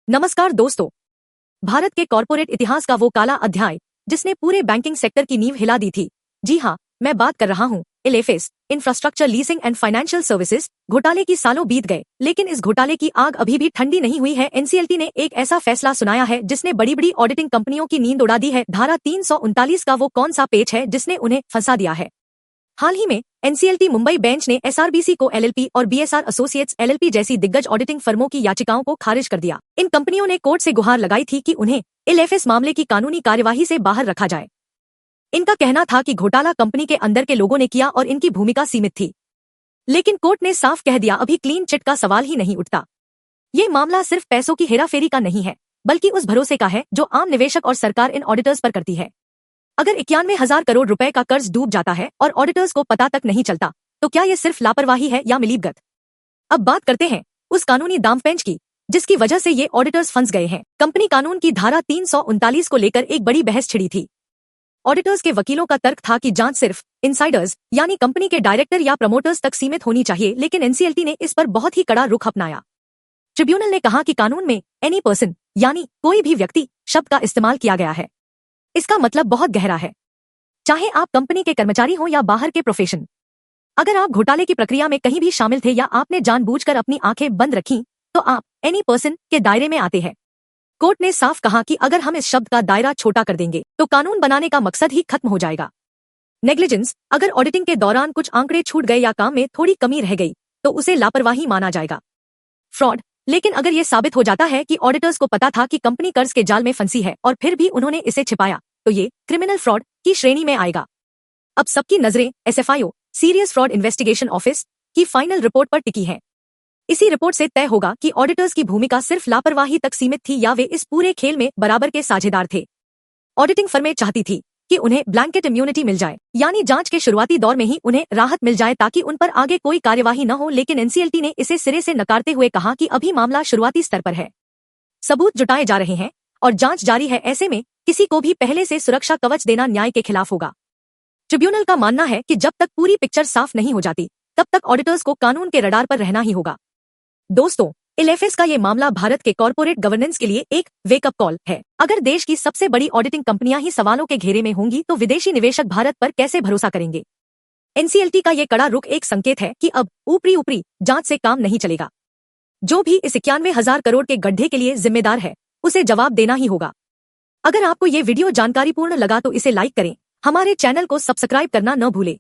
नमस्कार दोस्तों। भारत के कॉर्पोरेट इतिहास का वो काला अध्याय जिसने पूरे बैंकिंग सेक्टर की नींव हिला दी थी। जी हाँ, मैं बात कर रहा हूँ LFS, infrastructure leasing and financial services घोटाले की। सालों बीत गए लेकिन इस घोटाले की आग अभी भी ठंडी नहीं हुई है। एनसीएलटी ने एक ऐसा फैसला सुनाया है जिसने बड़ी बड़ी ऑडिटिंग कंपनियों की नींद उड़ा दी है। धारा 339 का वो कौन सा पेच है जिसने उन्हें फंसा दिया है? हाल ही में एनसीएलटी मुंबई बेंच ने एसआरबीसी को एलएलपी और बीएसआर एसोसिएट्स एलएलपी जैसी दिग्गज ऑडिटिंग फर्मों की याचिकाओं को खारिज कर दिया। इन कंपनियों ने कोर्ट से गुहार लगाई थी कि उन्हें एलएफएस मामले की कानूनी कार्यवाही से बाहर रखा जाए। इनका कहना था कि घोटाला कंपनी के अंदर के लोगों ने किया और इनकी भूमिका सीमित थी। लेकिन कोर्ट ने साफ कह दिया, अभी क्लीन चिट का सवाल ही नहीं उठता। ये मामला सिर्फ पैसों की हेराफेरी का नहीं है, बल्कि उस भरोसे का है जो आम निवेशक और सरकार इन ऑडिटर्स पर करती है। अगर 91,000 करोड़ रुपए का कर्ज डूब जाता है और ऑडिटर्स को पता तक नहीं चलता, तो क्या ये सिर्फ लापरवाही है या मिलीभगत? अब बात करते हैं उस कानूनी दांवपेच की जिसकी वजह से ये ऑडिटर्स फंस गए हैं। कंपनी कानून की धारा 339 को लेकर एक बड़ी बहस छिड़ी थी। ऑडिटर्स के वकीलों का तर्क था कि जांच सिर्फ इनसाइडर्स यानी कंपनी के डायरेक्टर या प्रमोटर्स तक सीमित होनी चाहिए, लेकिन एनसीएलटी ने इस पर बहुत ही कड़ा रुख अपनाया। ट्रिब्यूनल ने कहा कि कानून में एनी पर्सन यानी कोई भी व्यक्ति शब्द का इस्तेमाल किया गया है। इसका मतलब बहुत गहरा है, चाहे आप कंपनी के कर्मचारी हो या बाहर के प्रोफेशन। अगर आप घोटाले की प्रक्रिया में कहीं भी शामिल थे या आपने जानबूझकर अपनी आंखें बंद रखीं, तो आप एनी पर्सन के दायरे में आते हैं। कोर्ट ने साफ कहा कि अगर हम इस शब्द का दायरा छोटा कर देंगे तो कानून बनाने का मकसद ही खत्म हो जाएगा। नेग्लिजेंस, अगर ऑडिटिंग के दौरान कुछ आंकड़े छूट गए या काम में थोड़ी कमी रह गई तो उसे लापरवाही माना जाएगा। फ्रॉड, लेकिन अगर यह साबित हो जाता है कि ऑडिटर्स को पता था कि कंपनी कर्ज के जाल में फंसी है और फिर भी उन्होंने इसे छिपाया, तो ये क्रिमिनल फ्रॉड की श्रेणी में आएगा। अब सबकी नजरें SFIO, serious fraud investigation office की फाइनल रिपोर्ट पर टिकी हैं। इसी रिपोर्ट से तय होगा कि ऑडिटर्स की भूमिका सिर्फ लापरवाही तक सीमित थी या वे इस पूरे खेल में बराबर के साझेदार थे। ऑडिटिंग फर्में चाहती थी कि उन्हें ब्लैंकेट इम्यूनिटी मिल जाए, यानी जांच के शुरुआती दौर में ही उन्हें राहत मिल जाए ताकि उन पर आगे कोई कार्यवाही न हो, लेकिन एनसीएलटी ने इसे सिरे से नकारते हुए कहा कि अभी मामला शुरुआती स्तर पर है, सबूत जुटाए जा रहे हैं और जांच जारी है। ऐसे में किसी को भी पहले से सुरक्षा कवच देना न्याय के खिलाफ होगा। ट्रिब्यूनल का मानना है कि जब तक पूरी पिक्चर साफ नहीं हो जाती, तब तक ऑडिटर्स को कानून के रडार पर रहना ही होगा। दोस्तों, एलएफएस का ये मामला भारत के कॉर्पोरेट गवर्नेंस के लिए एक वेकअप कॉल है। अगर देश की सबसे बड़ी ऑडिटिंग कंपनियां ही सवालों के घेरे में होंगी तो विदेशी निवेशक भारत पर कैसे भरोसा करेंगे? एनसीएलटी का ये कड़ा रुख एक संकेत है कि अब ऊपरी जांच से काम नहीं चलेगा। जो भी इस 91,000 करोड़ के गड्ढे के लिए जिम्मेदार है, उसे जवाब देना ही होगा। अगर आपको ये वीडियो जानकारीपूर्ण लगा तो इसे लाइक करें, हमारे चैनल को सब्सक्राइब करना न भूलें।